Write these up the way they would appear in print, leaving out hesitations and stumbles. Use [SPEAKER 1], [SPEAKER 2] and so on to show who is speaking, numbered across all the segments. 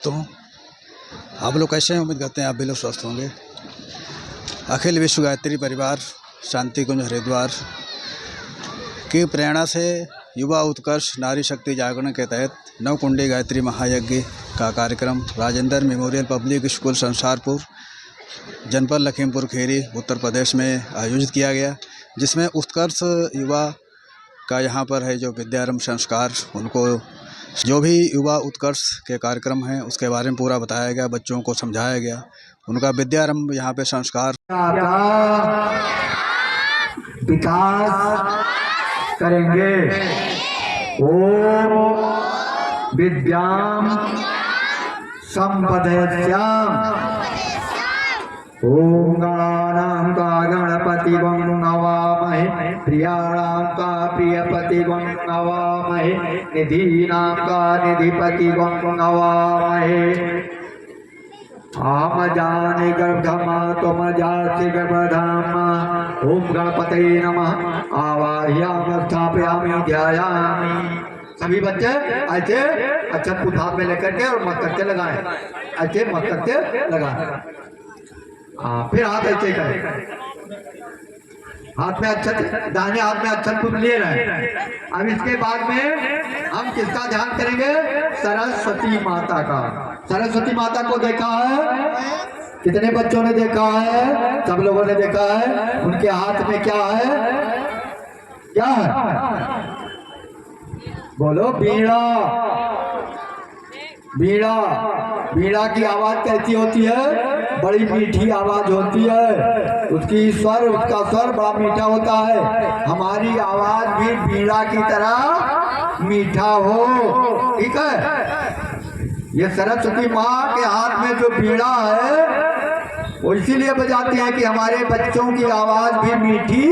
[SPEAKER 1] तो आप लोग कैसे हैं? उम्मीद करते हैं आप भी लोग स्वस्थ होंगे। अखिल विश्व गायत्री परिवार शांति कुंज हरिद्वार की प्रेरणा से युवा उत्कर्ष नारी शक्ति जागरण के तहत नवकुंडी गायत्री महायज्ञ का कार्यक्रम Rajendra memorial public school Sansarpur जनपद लखीमपुर खीरी उत्तर प्रदेश में आयोजित किया गया, जिसमें उत्कर्ष युवा का यहाँ पर है जो विद्यारंभ संस्कार, उनको जो भी युवा उत्कर्ष के कार्यक्रम हैं उसके बारे में पूरा बताया गया, बच्चों को समझाया गया, उनका विद्यारंभ यहाँ पे संस्कार
[SPEAKER 2] विकास करेंगे। ओम विद्याम संपदयस्याम। ओम गणानां का गणपति गं नवामहे, प्रियाणां का प्रियपति गं नवामहे, निधीनां का निधिपति गं नवामहे। आम जाने गर्भधामा तुम जाति गर्भधामा। ओम गणपतये नमः। आवाहयामि स्थापयामि ध्यायामि। सभी बच्चे ऐसे अच्छा हाथ में लेकर के और मस्तक से लगाएं, ऐसे मस्तक से लगाएं। फिर हाथ ऐसे करें, हाथ में अच्छा, दाहिने हाथ में अच्छा तुम लिए रहे। अब इसके बाद में हम किसका ध्यान करेंगे? सरस्वती माता का। सरस्वती माता को देखा है? कितने बच्चों ने देखा है? सब लोगों ने देखा है। उनके हाथ में क्या है? क्या है? बोलो। बीड़ा। बीड़ा। बीड़ा की आवाज कैसी होती है? बड़ी मीठी आवाज होती है। उसकी स्वर, उसका स्वर बड़ा मीठा होता है। हमारी आवाज भी बीड़ा की तरह मीठा हो, ठीक है? ये सरस्वती माँ के हाथ में जो बीड़ा है वो इसीलिए बजाते हैं कि हमारे बच्चों की आवाज भी मीठी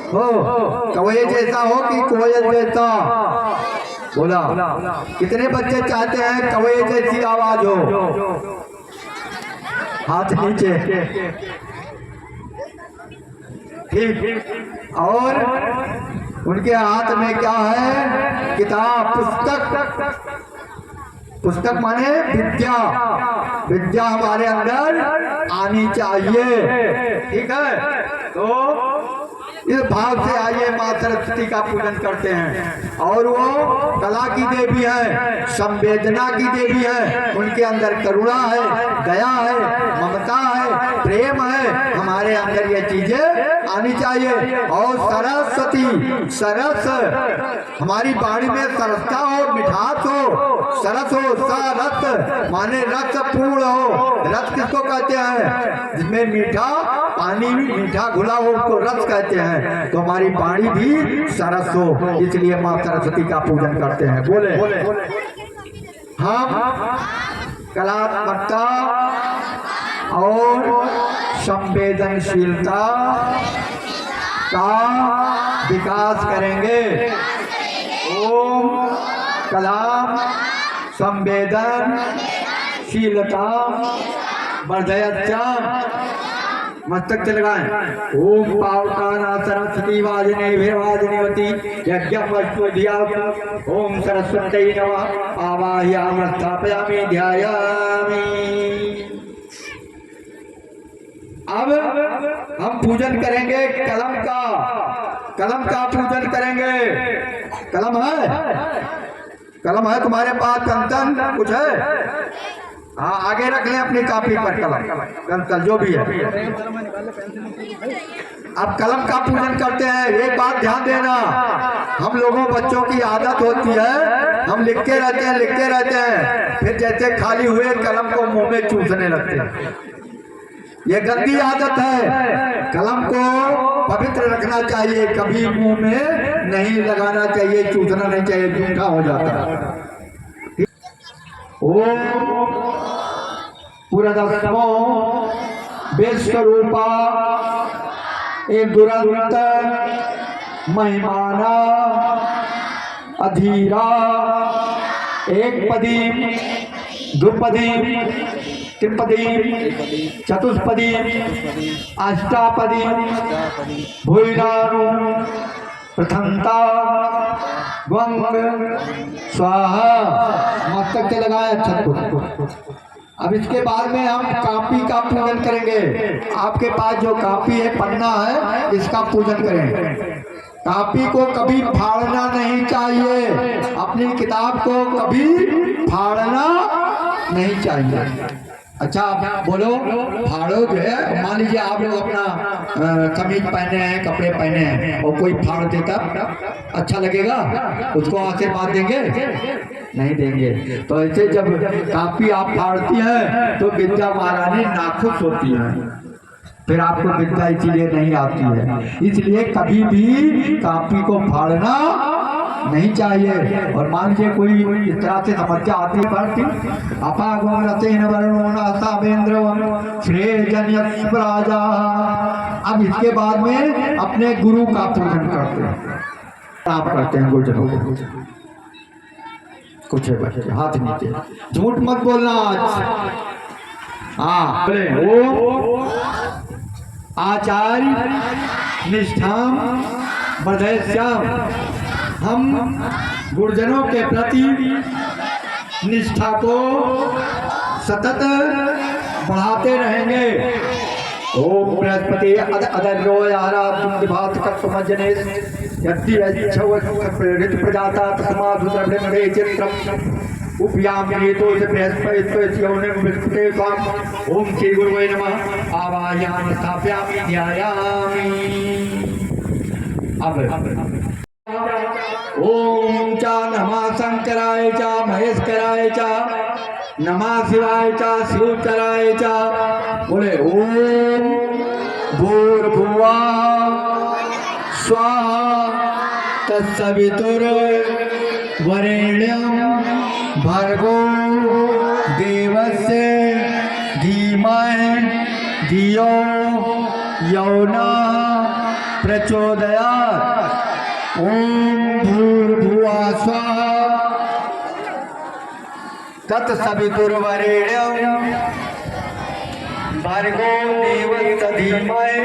[SPEAKER 2] हो, कौए जैसा हो कि कोयल जैसा। बोला। कितने बच्चे चाहते हैं कौए जैसी आवाज हो? हाथ नीचे। ठीक। और उनके हाथ में क्या है? किताब, पुस्तक। पुस्तक माने विद्या। विद्या हमारे अंदर आनी चाहिए, ठीक है? तो इस भाव से आइए माँ सरस्वती का पूजन करते हैं। और वो कला की देवी है, संवेदना की देवी है। उनके अंदर करुणा है, दया है, ममता है, प्रेम है। हमारे अंदर ये चीजें आनी चाहिए। और सरस्वती, सरस, हमारी वाणी में सरसता हो, मिठास हो। सरस हो, सरस माने रस पूर्ण हो। रस किसको कहते हैं? जिसमें मीठा पानी, मीठा घुला हो, उसको रस कहते हैं। तो हमारी वाणी भी सरस हो, इसलिए माँ सरस्वती का पूजन करते हैं। बोले। हम कलात्मकता और संवेदनशीलता का विकास करेंगे। ओम कलाम संवेदनशीलता वर्धयत्याम। मस्तक से लगाएं। ओम पावकाना सरस्वती वाजिने वाजिनीवती यज्ञम वस्तुधिया। ओम सरस्वती नमः। आवाहयामि स्थापयामि ध्यायामि। अब हम पूजन करेंगे कलम का। कलम का पूजन करेंगे। कलम है? कलम है तुम्हारे पास? कंचन कुछ है? हाँ, आगे रख लें अपनी कॉपी पर कलम जो भी है। अब कलम का पूजन करते हैं। एक बात ध्यान देना, हम लोगों बच्चों की आदत होती है, हम लिखते रहते हैं, लिखते रहते हैं, फिर जैसे खाली हुए कलम को मुंह में चूसने लगते हैं। ये गंदी आदत है। कलम को पवित्र रखना चाहिए, कभी मुंह में नहीं लगाना चाहिए, चूसना नहीं चाहिए, जूठा हो जाता है। ओम पुरदस्मो विश्वरूपा एक दुरंत महिमाना अधीरा एक पदी द्रुपदी त्रिपदी चतुष्पदी अष्टापदी भूइनानु प्रथमता गंग स्वाहा। मस्तक से लगाया छत को। अब इसके बाद में हम कापी का पूजन करेंगे। आपके पास जो कापी है, पन्ना है, इसका पूजन करें। कापी को कभी फाड़ना नहीं चाहिए, अपनी किताब को कभी फाड़ना नहीं चाहिए। अच्छा आप बोलो, फाड़ो जो है, मान लीजिए आप लोग अपना कमीज पहने हैं, कपड़े पहने हैं, और कोई फाड़ देता अच्छा लगेगा? उसको आशीर्वाद देंगे? नहीं देंगे। तो ऐसे जब कापी आप फाड़ती हैं तो विद्या महारानी नाखुश होती है, फिर आपको विद्या इसीलिए नहीं आती है। इसलिए कभी भी कापी को फाड़ना नहीं चाहिए। और मान लीजिए कोई इस तरह से समस्या आती पड़ती, अपागम रतेन वर्णोना सावेंद्र श्रेय राजा। अब इसके बाद में अपने गुरु का पूजन करते हैं। आप करते हैं गुरुजनों को, कुछ बच्चे हाथ नीचे, झूठ मत बोलना आज। हाँ बोले, ओ आचार्य निष्ठाम वर्धयस्याम। हम गुरुजनों के प्रति निष्ठा को सतत बढ़ाते रहेंगे। ओम बृहस्पति अदर्यो यारात कर्तमजने यदि प्रेरित प्रजाता तस्माद्रव्यमरे चित्रम उपयाम हेतु से बृहस्पति बृहस्पति स्वाम। ओम श्री गुरुवे नमः। आवायाम स्थापयामि ध्यायामि। अब ओम चा नमः शंकराय चा महेशकराय चा नमः शिवाय चा शिवकराय चा। बोले ओम भूर्भुवः स्वाहा तत्सवितुर्वरेण्यं भर्गो देवस्य धीमहि धियो यो नः प्रचोदयात्। ओम भूर्भुवः स्वाहा तत्सवितुर्वरेण्यं भर्गो देवस्य धीमहि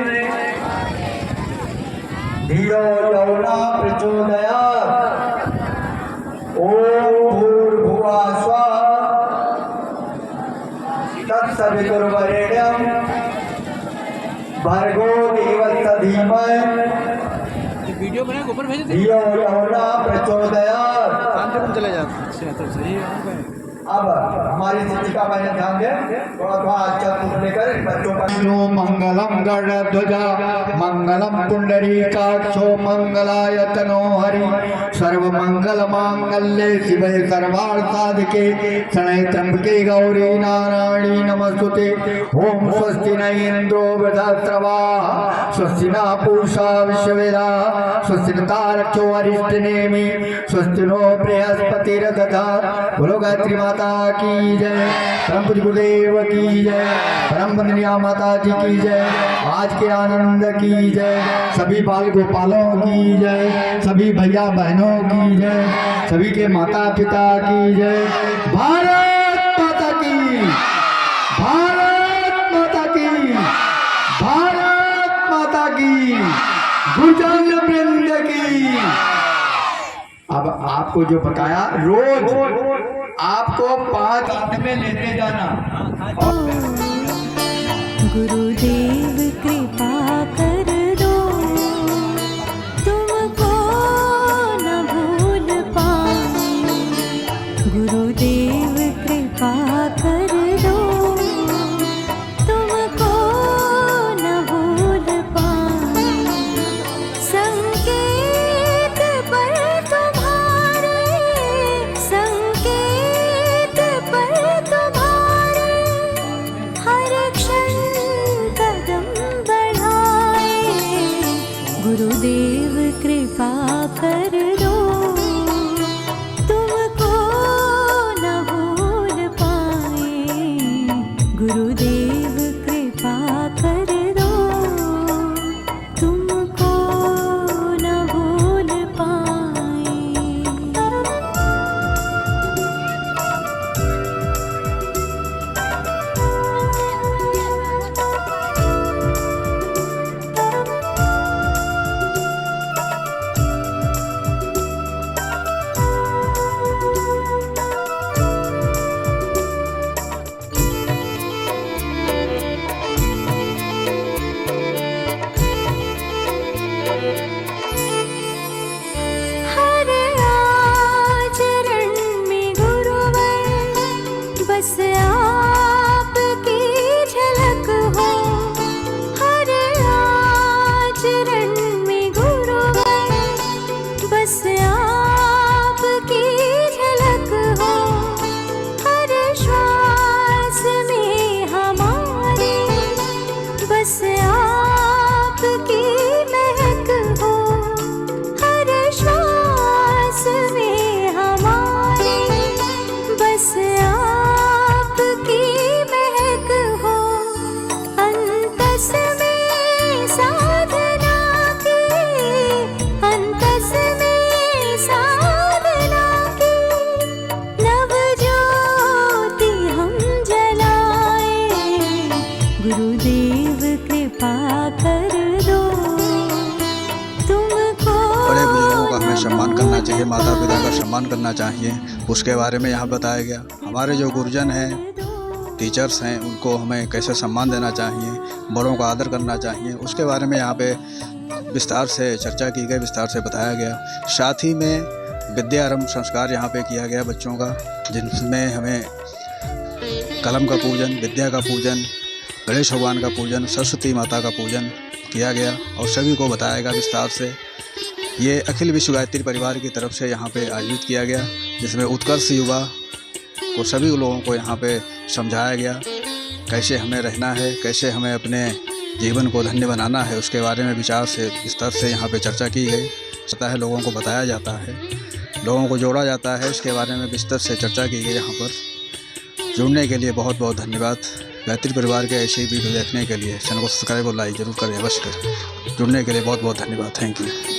[SPEAKER 2] धियो यो नः प्रचोदयात्। ओम भूर्भुवः स्वाहा तत्सवितुर्वरेण्यं भर्गो देवस्य धीमहि
[SPEAKER 1] वीडियो बना ऊपर भेज
[SPEAKER 2] धियो यो नः प्रचोदयात्।
[SPEAKER 1] शांतिपूर्ण चले जाते सही है।
[SPEAKER 2] अब हमारी शिक्षिका बहन ध्यान दें, थोड़ा थोड़ा अच्छा पूछ लेकर बच्चों का। मंगलम गरुड़ध्वजा मंगलम पुंडरीकाक्षो मंगलायतनो हरि सर्व मंगल मांगल्ये शिवे सर्वार्थ साधके शरण्ये त्र्यंबके गौरी नारायणी नमस्तुते। ओम स्वस्ति न इंद्रो वृद्धस्रवाः स्वस्ति न पूषा विश्ववेदाः स्वस्ति न तारक्षो अरिष्टनेमि स्वस्ति नो बृहस्पतिर्दधातु। बोलो गायत्री माता की जय, परम पूज्य गुरुदेव की जय, परम वंदनीय माता जी की जय, आज के आनंद की जय, सभी बाल गोपालों की जय, सभी भैया बहनों की जय, सभी के माता पिता की जय। भारत माता की, भारत माता की, भारत माता की, गुरुजन वृंद की। अब आपको जो बताया, रोज आपको 5 दिन में लेते जाना।
[SPEAKER 3] गुरुदेव कृपा कर दो, तुमको न भूल पाऊं। गुरुदेव कृपा कर दो, तुमको न भूल पाऊं। संकेत पर तुम्हारे, संकेत पर तुम्हारे हर क्षण कदम बढ़ाए। गुरुदेव कृपा कर दो, तुमको न भूल पाए। गुरुदेव कृपा कर दो, तुमको न भूल पाए। बस आपकी झलक हो हर आचरण में गुरुवर, बस आपकी झलक हो हर श्वास में हमारे, बस आपकी महक हो हर श्वास में हमारे, बस आपकी महक हो अंतस में साधना की, अंतस में साधना की नव ज्योति हम जलाए, गुरुदेव कृपा कर दो तुमको।
[SPEAKER 1] बड़े बुजुर्गों का हमें सम्मान करना चाहिए, माता पिता का सम्मान करना चाहिए, उसके बारे में यहाँ बताया गया। हमारे जो गुरुजन हैं, टीचर्स हैं, उनको हमें कैसे सम्मान देना चाहिए, बड़ों का आदर करना चाहिए, उसके बारे में यहाँ पे विस्तार से चर्चा की गई, विस्तार से बताया गया। साथ ही में विद्यारंभ संस्कार यहाँ पे किया गया बच्चों का, जिसमें हमें कलम का पूजन, विद्या का पूजन, गणेश भगवान का पूजन, सरस्वती माता का पूजन किया गया और सभी को बताया गया विस्तार से। ये अखिल विश्व गायत्री परिवार की तरफ से यहाँ पे आयोजित किया गया, जिसमें उत्कर्ष युवा को सभी लोगों को यहाँ पे समझाया गया कैसे हमें रहना है, कैसे हमें अपने जीवन को धन्य बनाना है, उसके बारे में विचार से विस्तार से यहाँ पे चर्चा की गई। पता है, लोगों को बताया जाता है, लोगों को जोड़ा जाता है, इसके बारे में विस्तार से चर्चा की गई। यहाँ पर जुड़ने के लिए बहुत बहुत धन्यवाद। गायत्री परिवार के ऐसे ही वीडियो देखने के लिए चैनल को सब्सक्राइब और लाइक जरूर करें, अवश्य करें। जुड़ने के लिए बहुत बहुत धन्यवाद। Thank you.